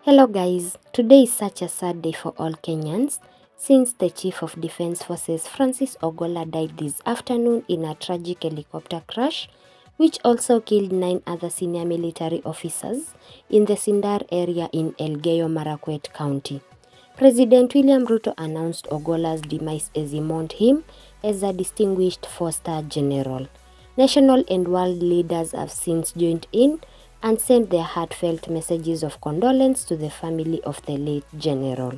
Hello guys, today is such a sad day for all Kenyans since the Chief of Defense Forces Francis Ogolla died this afternoon in a tragic helicopter crash which also killed 9 other senior military officers in the Sindar area in Elgeyo Marakwet County. President William Ruto announced Ogolla's demise as he mourned him as a distinguished four-star general. National and world leaders have since joined in and sent their heartfelt messages of condolence to the family of the late general.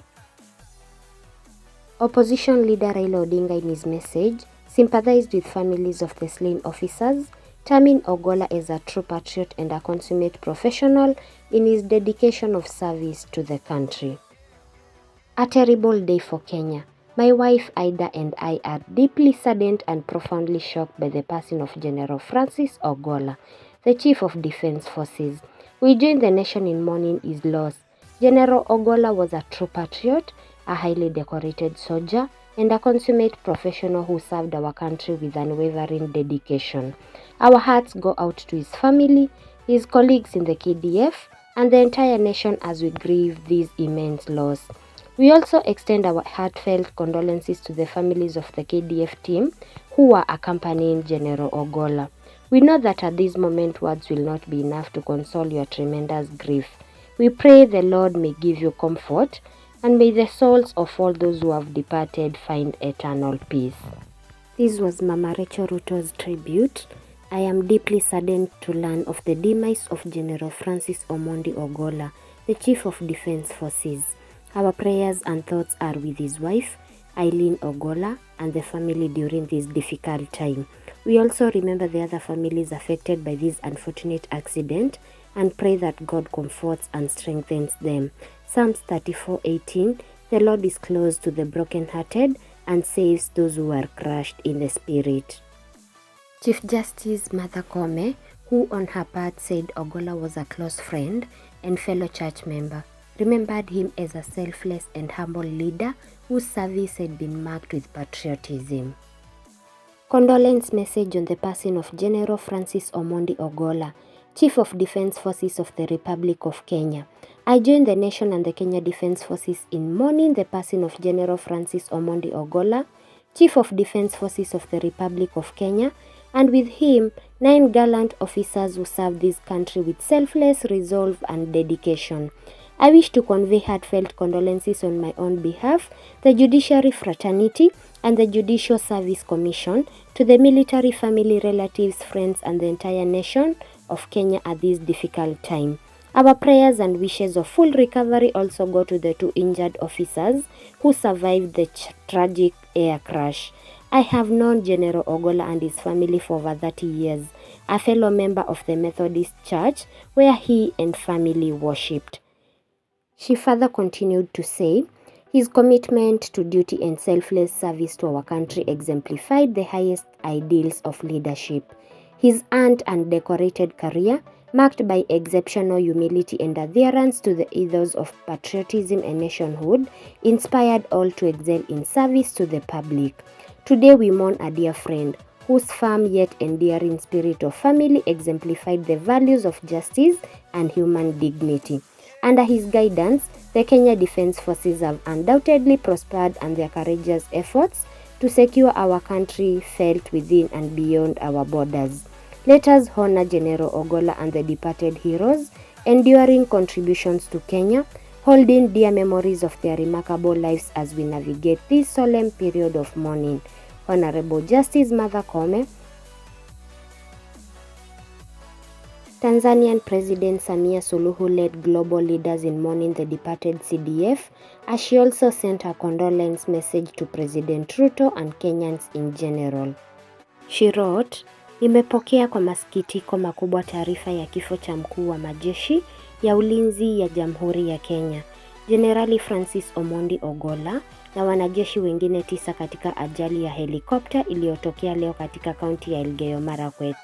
Opposition leader Raila Odinga in his message sympathized with families of the slain officers, terming Ogolla as a true patriot and a consummate professional in his dedication of service to the country. A terrible day for Kenya. My wife Ida and I are deeply saddened and profoundly shocked by the passing of General Francis Ogolla, the Chief of Defense Forces. We join the nation in mourning his loss. General Ogolla was a true patriot, a highly decorated soldier, and a consummate professional who served our country with unwavering dedication. Our hearts go out to his family, his colleagues in the KDF, and the entire nation as we grieve this immense loss. We also extend our heartfelt condolences to the families of the KDF team who were accompanying General Ogolla. We know that at this moment words will not be enough to console your tremendous grief. We pray the Lord may give you comfort and may the souls of all those who have departed find eternal peace. This was Mama Rachel Ruto's tribute. I am deeply saddened to learn of the demise of General Francis Omondi Ogolla, the Chief of Defense Forces. Our prayers and thoughts are with his wife, Eileen Ogolla, and the family during this difficult time. We also remember the other families affected by this unfortunate accident and pray that God comforts and strengthens them. Psalms 34:18, the Lord is close to the brokenhearted and saves those who are crushed in the spirit. Chief Justice Martha Koome, who on her part said Ogolla was a close friend and fellow church member, remembered him as a selfless and humble leader whose service had been marked with patriotism. Condolence message on the passing of General Francis Omondi Ogolla, Chief of Defense Forces of the Republic of Kenya. I join the nation and the Kenya Defense Forces in mourning the passing of General Francis Omondi Ogolla, Chief of Defense Forces of the Republic of Kenya, and with him, 9 gallant officers who served this country with selfless resolve and dedication. I wish to convey heartfelt condolences on my own behalf, the Judiciary Fraternity, and the Judicial Service Commission, to the military family, relatives, friends, and the entire nation of Kenya at this difficult time. Our prayers and wishes of full recovery also go to the 2 injured officers who survived the tragic air crash. I have known General Ogolla and his family for over 30 years, a fellow member of the Methodist Church where he and family worshipped. She further continued to say, his commitment to duty and selfless service to our country exemplified the highest ideals of leadership. His earned and decorated career, marked by exceptional humility and adherence to the ethos of patriotism and nationhood, inspired all to excel in service to the public. Today we mourn a dear friend, whose firm yet endearing spirit of family exemplified the values of justice and human dignity. Under his guidance, the Kenya Defense Forces have undoubtedly prospered, and their courageous efforts to secure our country felt within and beyond our borders. Let us honor General Ogolla and the departed heroes' enduring contributions to Kenya, holding dear memories of their remarkable lives as we navigate this solemn period of mourning. Honorable Justice Martha Koome, Tanzanian President Samia Suluhu led global leaders in mourning the departed CDF, as she also sent a condolence message to President Ruto and Kenyans in general. She wrote, nimepokea kwa masikitiko makubwa taarifa ya kifo cha mkuu wa majeshi ya ulinzi ya Jamhuri ya Kenya, Generali Francis Omondi Ogolla, na wanajeshi wengine 9 katika ajali ya helikopta iliyotokea leo katika kaunti ya Elgeyo Marakwet.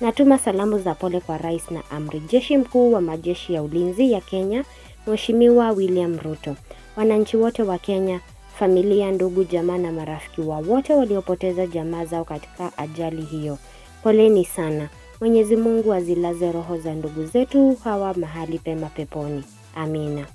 Natuma salamu za pole kwa Rais na Amri Jeshi Mkuu wa Majeshi ya Ulinzi ya Kenya, Mheshimiwa William Ruto. Wananchi wote wa Kenya, familia, ndugu, jamaa na marafiki wa wote waliopoteza jamaa zao katika ajali hiyo, poleni sana. Mwenyezi Mungu azilaze roho za ndugu zetu hawa mahali pema peponi. Amina.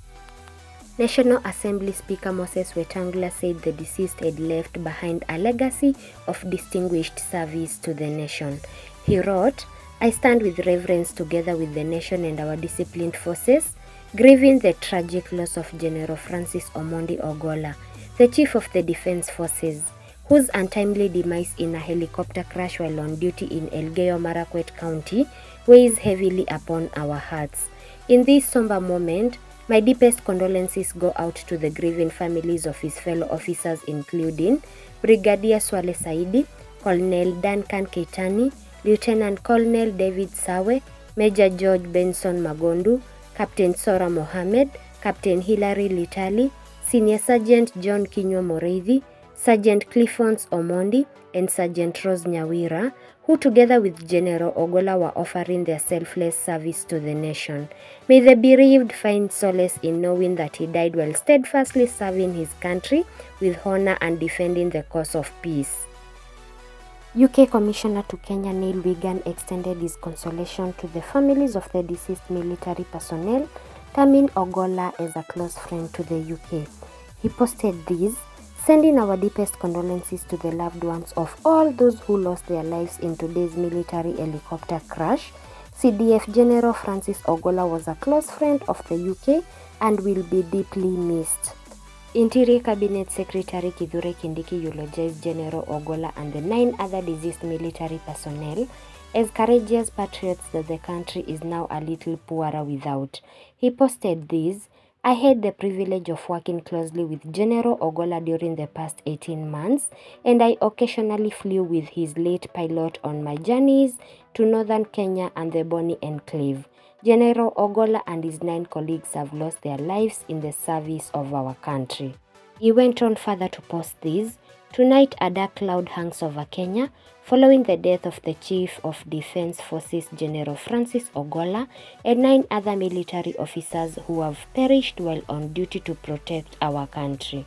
National Assembly Speaker Moses Wetangula said the deceased had left behind a legacy of distinguished service to the nation. He wrote, "I stand with reverence together with the nation and our disciplined forces, grieving the tragic loss of General Francis Omondi Ogolla, the Chief of the Defense Forces, whose untimely demise in a helicopter crash while on duty in Elgeyo Marakwet County weighs heavily upon our hearts. In this somber moment, my deepest condolences go out to the grieving families of his fellow officers, including Brigadier Swale Saidi, Colonel Duncan Keitani, Lieutenant Colonel David Sawe, Major George Benson Magondu, Captain Sora Mohammed, Captain Hilary Litali, Senior Sergeant John Kinyo Moreithi, Sergeant Cliffons Omondi, and Sergeant Rose Nyawira, who together with General Ogolla were offering their selfless service to the nation. May the bereaved find solace in knowing that he died while steadfastly serving his country with honor and defending the cause of peace." UK Commissioner to Kenya Neil Wigan extended his consolation to the families of the deceased military personnel, terming Ogolla as a close friend to the UK. He posted this, "Sending our deepest condolences to the loved ones of all those who lost their lives in today's military helicopter crash. CDF General Francis Ogolla was a close friend of the UK and will be deeply missed." Interior Cabinet Secretary Kithure Kindiki eulogized General Ogolla and the 9 other deceased military personnel as courageous patriots that the country is now a little poorer without. He posted this, "I had the privilege of working closely with General Ogolla during the past 18 months, and I occasionally flew with his late pilot on my journeys to northern Kenya and the Boni Enclave. General Ogolla and his 9 colleagues have lost their lives in the service of our country." He went on further to post this, "Tonight a dark cloud hangs over Kenya following the death of the Chief of Defense Forces General Francis Ogolla and 9 other military officers who have perished while on duty to protect our country."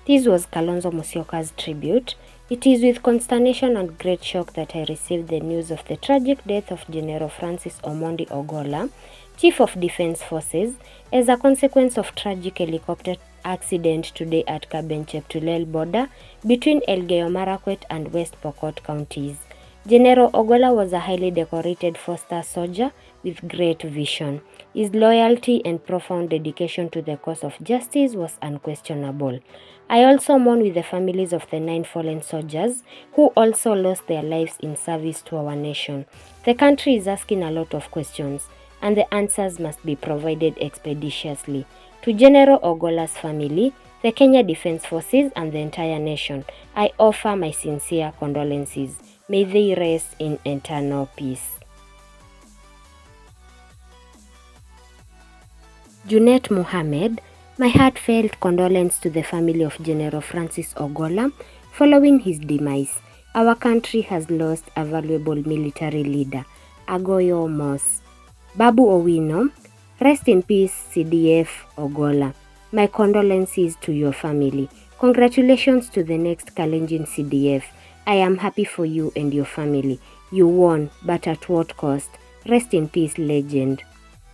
This was Kalonzo Musyoka's tribute. "It is with consternation and great shock that I received the news of the tragic death of General Francis Omondi Ogolla, Chief of Defense Forces, as a consequence of tragic helicopter accident today at Kabenchep-Tulel border between Elgeyo Marakwet and West Pokot counties. General Ogolla was a highly decorated 4-star soldier with great vision. His loyalty and profound dedication to the cause of justice was unquestionable. I also mourn with the families of the 9 fallen soldiers who also lost their lives in service to our nation. The country is asking a lot of questions, and the answers must be provided expeditiously. To General Ogolla's family, the Kenya Defense Forces, and the entire nation, I offer my sincere condolences. May they rest in eternal peace." Junet Mohammed, "My heartfelt condolence to the family of General Francis Ogolla following his demise. Our country has lost a valuable military leader. Agoyo Mos." Babu Owino, "Rest in peace, CDF Ogolla. My condolences to your family. Congratulations to the next Kalenjin CDF. I am happy for you and your family. You won, but at what cost? Rest in peace, legend."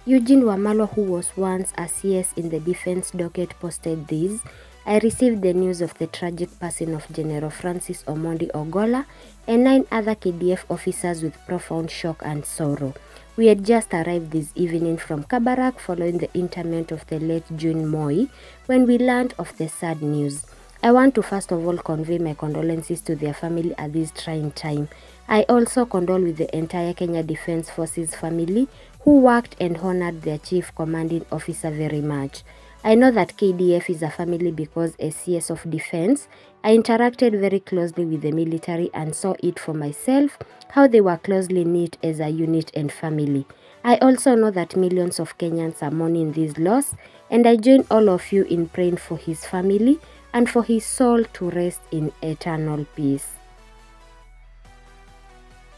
Eugene Wamalo, who was once a CS in the defense docket, posted this, "I received the news of the tragic passing of General Francis Omondi Ogolla and 9 other KDF officers with profound shock and sorrow. We had just arrived this evening from Kabarak following the interment of the late June Moi when we learned of the sad news. I want to first of all convey my condolences to their family at this trying time. I also condole with the entire Kenya Defense Forces family who worked and honored their chief commanding officer very much. I know that KDF is a family because as CS of defense, I interacted very closely with the military and saw it for myself how they were closely knit as a unit and family. I also know that millions of Kenyans are mourning this loss, and I join all of you in praying for his family and for his soul to rest in eternal peace."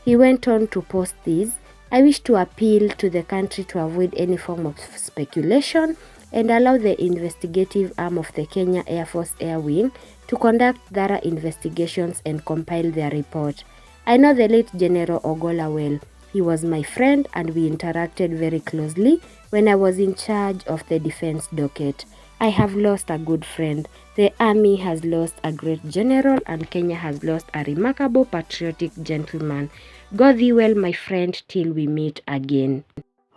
He went on to post this, "I wish to appeal to the country to avoid any form of speculation and allow the investigative arm of the Kenya Air Force Air Wing to conduct thorough investigations and compile their report. I know the late General Ogolla well. He was my friend and we interacted very closely when I was in charge of the defense docket. I have lost a good friend. The army has lost a great general and Kenya has lost a remarkable patriotic gentleman. Go thee well, my friend, till we meet again.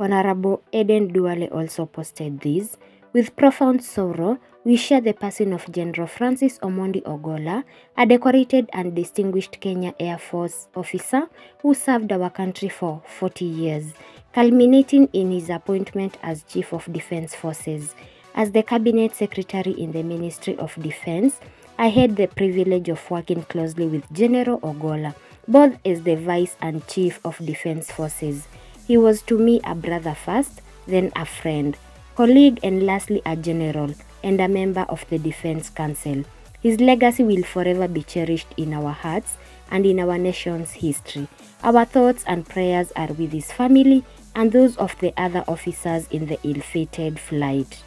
Honorable Eden Duale also posted this. With profound sorrow, we share the passing of General Francis Omondi Ogolla, a decorated and distinguished Kenya Air Force officer who served our country for 40 years, culminating in his appointment as Chief of Defense Forces. As the Cabinet Secretary in the Ministry of Defense, I had the privilege of working closely with General Ogolla, both as the Vice and Chief of Defense Forces. He was to me a brother first, then a friend, colleague, and lastly a general and a member of the Defense Council. His legacy will forever be cherished in our hearts and in our nation's history. Our thoughts and prayers are with his family and those of the other officers in the ill-fated flight.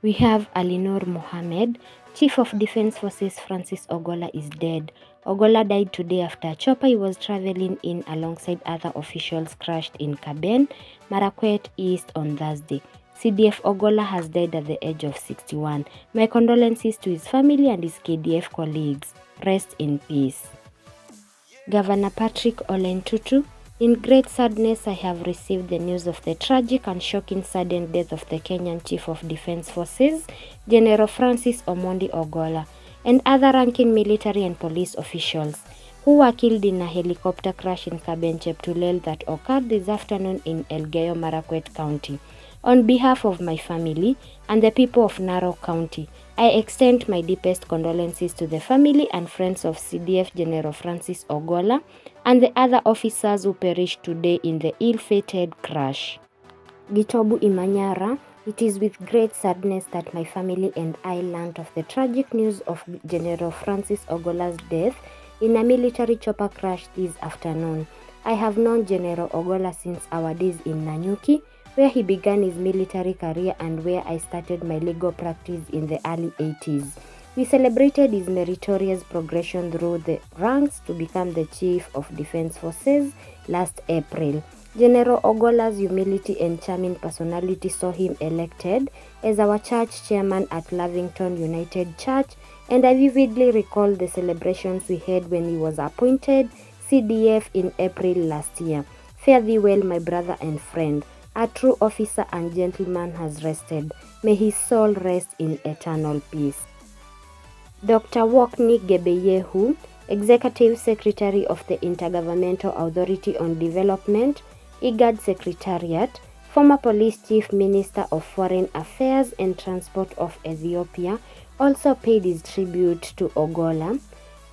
We have Alinor Mohammed, Chief of Defense Forces Francis Ogolla is dead. Ogolla died today after a chopper he was traveling in alongside other officials crashed in Kaben, Marakwet East on Thursday. CDF Ogolla has died at the age of 61. My condolences to his family and his KDF colleagues. Rest in peace. Governor Patrick Ole Ntutu, in great sadness I have received the news of the tragic and shocking sudden death of the Kenyan Chief of Defense Forces, General Francis Omondi Ogolla, and other ranking military and police officials who were killed in a helicopter crash in Kaben Cheptulel that occurred this afternoon in Elgeyo Marakwet County. On behalf of my family and the people of Narok County, I extend my deepest condolences to the family and friends of CDF General Francis Ogolla and the other officers who perished today in the ill-fated crash. Gitobu Imanyara, it is with great sadness that my family and I learned of the tragic news of General Francis Ogolla's death in a military chopper crash this afternoon. I have known General Ogolla since our days in Nanyuki, where he began his military career and where I started my legal practice in the early 80s. We celebrated his meritorious progression through the ranks to become the Chief of Defense Forces last April. General Ogolla's humility and charming personality saw him elected as our church chairman at Lavington United Church, and I vividly recall the celebrations we had when he was appointed CDF in April last year. Fare thee well, my brother and friend. A true officer and gentleman has rested. May his soul rest in eternal peace. Dr. Wokni Gebeyehu, Executive Secretary of the Intergovernmental Authority on Development, IGAD Secretariat, former Police Chief Minister of Foreign Affairs and Transport of Ethiopia, also paid his tribute to Ogolla.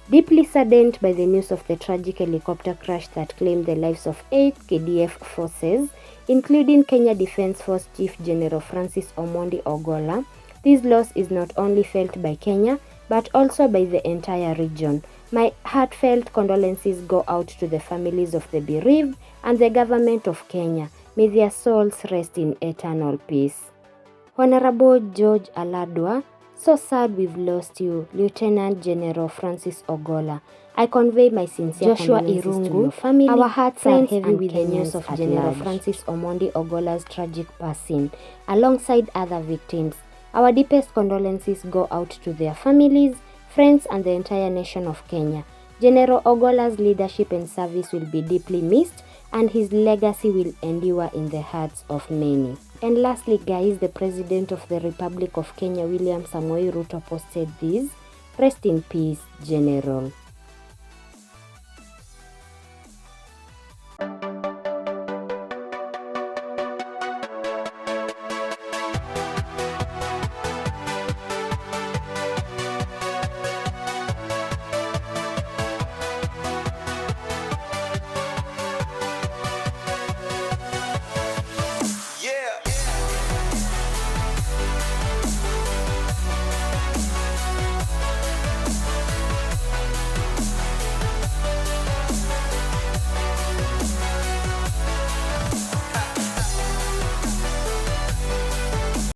Deeply saddened by the news of the tragic helicopter crash that claimed the lives of 8 KDF forces, including Kenya Defence Force Chief General Francis Omondi Ogolla, this loss is not only felt by Kenya, but also by the entire region. My heartfelt condolences go out to the families of the bereaved and the government of Kenya. May their souls rest in eternal peace. Honorable George Aladwa, so sad we've lost you, Lieutenant General Francis Ogolla. I convey my sincere condolences to your family. Our hearts are heavy with the news of General Francis Omondi Ogolla's tragic passing, alongside other victims. Our deepest condolences go out to their families, friends, and the entire nation of Kenya. General Ogolla's leadership and service will be deeply missed, and his legacy will endure in the hearts of many. And lastly, guys, the President of the Republic of Kenya, William Samoei Ruto, posted this. Rest in peace, General.